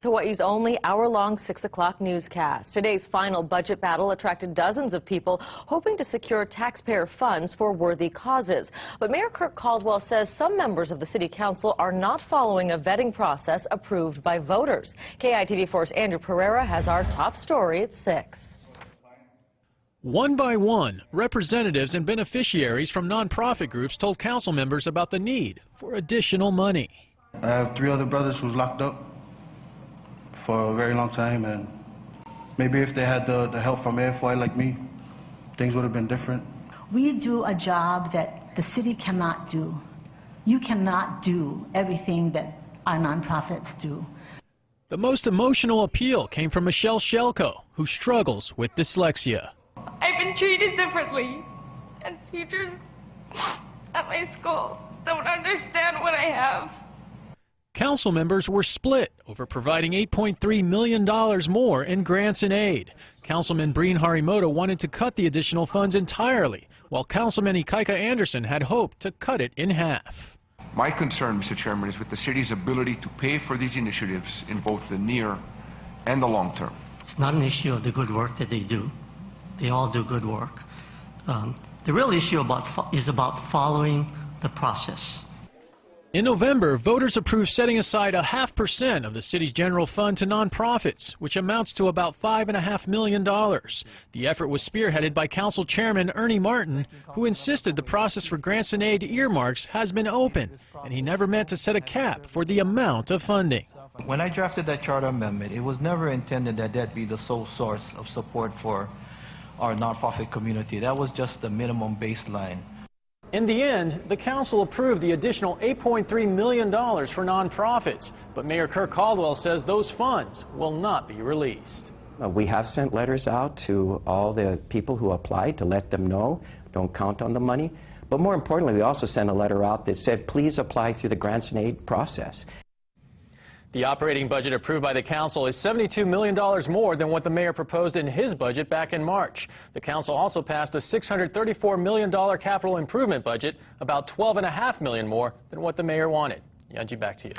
Hawaii's only hour-long 6 o'clock newscast. Today's final budget battle attracted dozens of people hoping to secure taxpayer funds for worthy causes. But Mayor Kirk Caldwell says some members of the City Council are not following a vetting process approved by voters. KITV4's Andrew Pereira has our top story at 6. One by one, representatives and beneficiaries from nonprofit groups told council members about the need for additional money. I have 3 other brothers who's locked up for a very long time, and maybe if they had the help from AFY like me, things would have been different. We do a job that the city cannot do. You cannot do everything that our nonprofits do. The most emotional appeal came from Michelle Shelko, who struggles with dyslexia. I've been treated differently, and teachers at my school don't understand what I have. Council members were split over providing $8.3 million more in grants and aid. Councilman Breen Harimoto wanted to cut the additional funds entirely, while Councilman Ikaika Anderson had hoped to cut it in half. My concern, Mr. Chairman, is with the city's ability to pay for these initiatives in both the near and the long term. It's not an issue of the good work that they do. They all do good work. The real issue is about following the process. In November, voters approved setting aside 0.5% of the city's general fund to nonprofits, which amounts to about $5.5 million. The effort was spearheaded by Council Chairman Ernie Martin, who insisted the process for grants and aid earmarks has been open, and he never meant to set a cap for the amount of funding. When I drafted that charter amendment, it was never intended that that be the sole source of support for our nonprofit community. That was just the minimum baseline. In the end, the council approved the additional $8.3 million for nonprofits, but Mayor Kirk Caldwell says those funds will not be released. We have sent letters out to all the people who applied to let them know, don't count on the money. But more importantly, we also sent a letter out that said, please apply through the grants and aid process. The operating budget approved by the council is $72 million more than what the mayor proposed in his budget back in March. The council also passed a $634 million capital improvement budget, about $12.5 million more than what the mayor wanted. Yunji, back to you.